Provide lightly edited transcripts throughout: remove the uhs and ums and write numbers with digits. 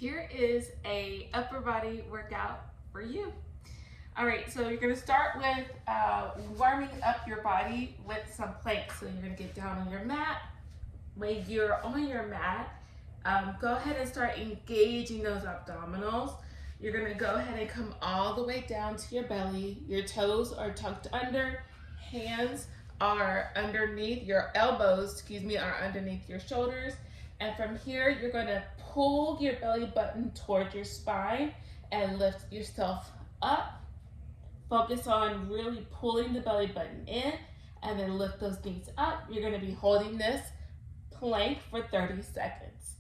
here is a upper body workout for you. All right, so you're gonna start with warming up your body with some planks. So you're gonna get down on your mat. When you're on your mat, go ahead and start engaging those abdominals. You're gonna go ahead and come all the way down to your belly. Your toes are tucked under, hands are underneath, your elbows, are underneath your shoulders. And from here, you're gonna pull your belly button towards your spine and lift yourself up. Focus on really pulling the belly button in and then lift those knees up. You're gonna be holding this plank for 30 seconds,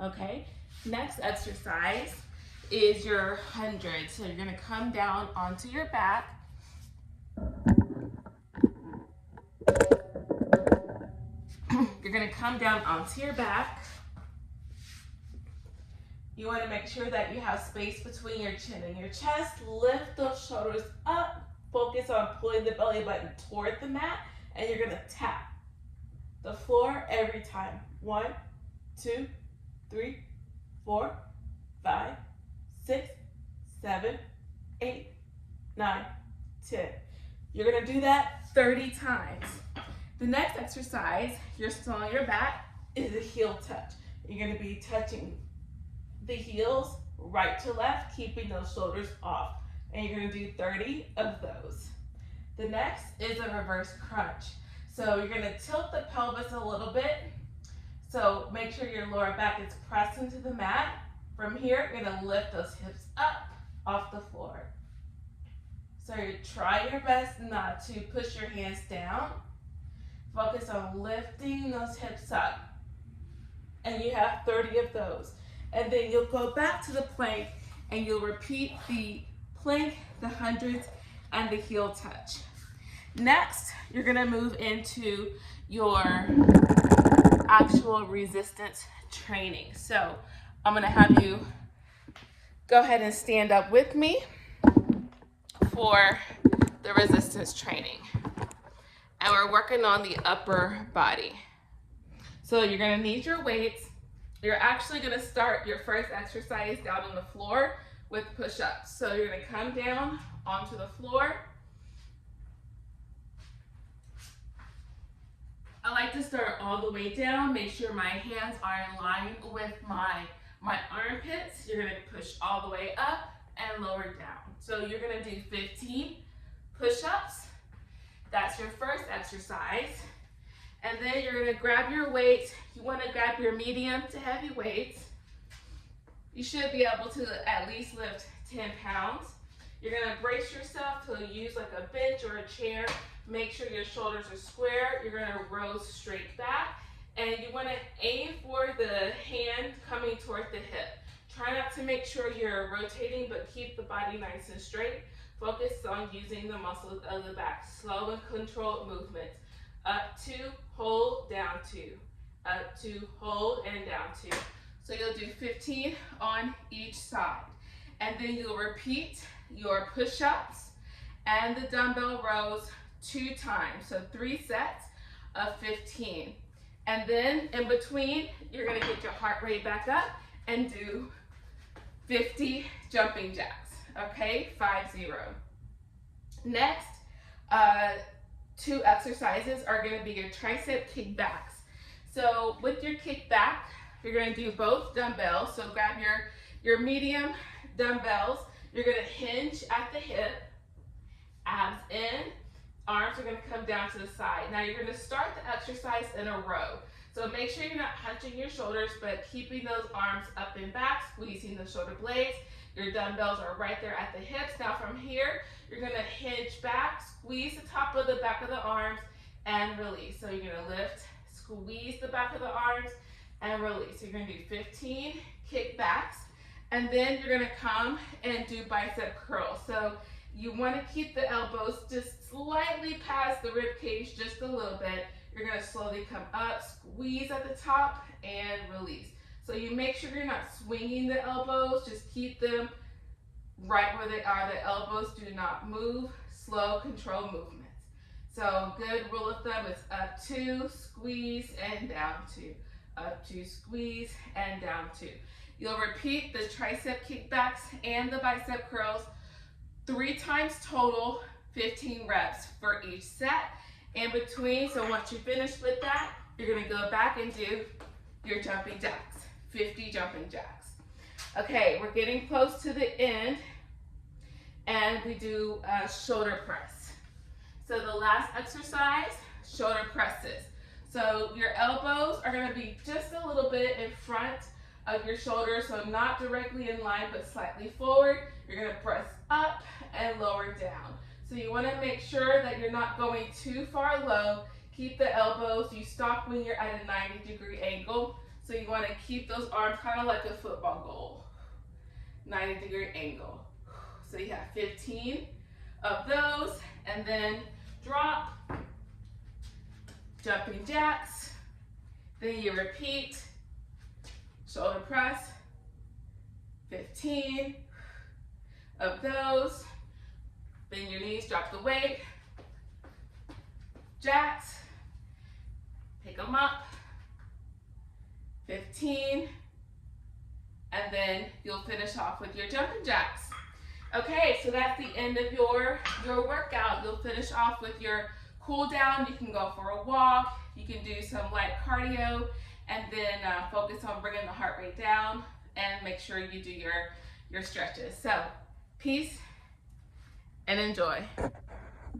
okay? Next exercise is your 100. So you're gonna come down onto your back. You're gonna come down onto your back. You wanna make sure that you have space between your chin and your chest. Lift those shoulders up. Focus on pulling the belly button toward the mat, and you're gonna tap the floor every time. 1, 2, 3, 4, 5, 6, 7, 8, 9, 10. You're gonna do that 30 times. The next exercise, you're still on your back, is a heel touch. You're gonna be touching the heels right to left, keeping those shoulders off. And you're gonna do 30 of those. The next is a reverse crunch. So you're gonna tilt the pelvis a little bit. So make sure your lower back is pressed into the mat. From here, you're gonna lift those hips up off the floor. So you try your best not to push your hands down. Focus on lifting those hips up. And you have 30 of those. And then you'll go back to the plank and you'll repeat the plank, the 100s, and the heel touch. Next, you're gonna move into your actual resistance training. So I'm gonna have you go ahead and stand up with me for the resistance training. And we're working on the upper body. So you're gonna need your weights. You're actually gonna start your first exercise down on the floor with push-ups. So you're gonna come down onto the floor. I like to start all the way down. Make sure my hands are in line with my armpits. You're gonna push all the way up and lower down. So you're gonna do 15 push-ups. That's your first exercise. And then you're gonna grab your weights. You wanna grab your medium to heavy weights. You should be able to at least lift 10 pounds. You're gonna brace yourself to use like a bench or a chair. Make sure your shoulders are square. You're gonna roll straight back. And you wanna aim for the hand coming toward the hip. Try not to make sure you're rotating, but keep the body nice and straight. Focus on using the muscles of the back. Slow and controlled movements. Up 2, hold, down 2. Up 2, hold, and down 2. So you'll do 15 on each side. And then you'll repeat your push-ups and the dumbbell rows 2 times. So 3 sets of 15. And then in between, you're gonna get your heart rate back up and do 50 jumping jacks, okay? 5-0. Next, 2 exercises are gonna be your tricep kickbacks. So with your kickback, you're gonna do both dumbbells. So grab your medium dumbbells. You're gonna hinge at the hip, abs in, arms are gonna come down to the side. Now you're gonna start the exercise in a row. So make sure you're not hunching your shoulders, but keeping those arms up and back, squeezing the shoulder blades. Your dumbbells are right there at the hips. Now from here, you're gonna hinge back, squeeze the top of the back of the arms, and release. So you're gonna lift, squeeze the back of the arms, and release. So you're gonna do 15 kickbacks, and then you're gonna come and do bicep curls. So you wanna keep the elbows just slightly past the rib cage, just a little bit. You're gonna slowly come up, squeeze at the top, and release. So you make sure you're not swinging the elbows, just keep them right where they are. The elbows do not move, slow, controlled movements. So good rule of thumb is up 2, squeeze, and down 2. up 2, squeeze, and down 2. You'll repeat the tricep kickbacks and the bicep curls 3 times total, 15 reps for each set. In between, so once you finish with that, you're gonna go back and do your jumping jacks, 50 jumping jacks. Okay, we're getting close to the end, and we do shoulder press. So the last exercise, shoulder presses. So your elbows are gonna be just a little bit in front of your shoulders, so not directly in line, but slightly forward. You're gonna press up and lower down. So you wanna make sure that you're not going too far low. Keep the elbows, you stop when you're at a 90-degree angle. So you wanna keep those arms kind of like a football goal. 90-degree angle. So you have 15 of those, and then drop, jumping jacks, then you repeat, shoulder press, 15 of those, bend your knees, drop the weight, jacks, pick them up, 15, and then you'll finish off with your jumping jacks. Okay, so that's the end of your workout. You'll finish off with your cool down. You can go for a walk, you can do some light cardio, and then focus on bringing the heart rate down, and make sure you do your stretches. So, peace and enjoy.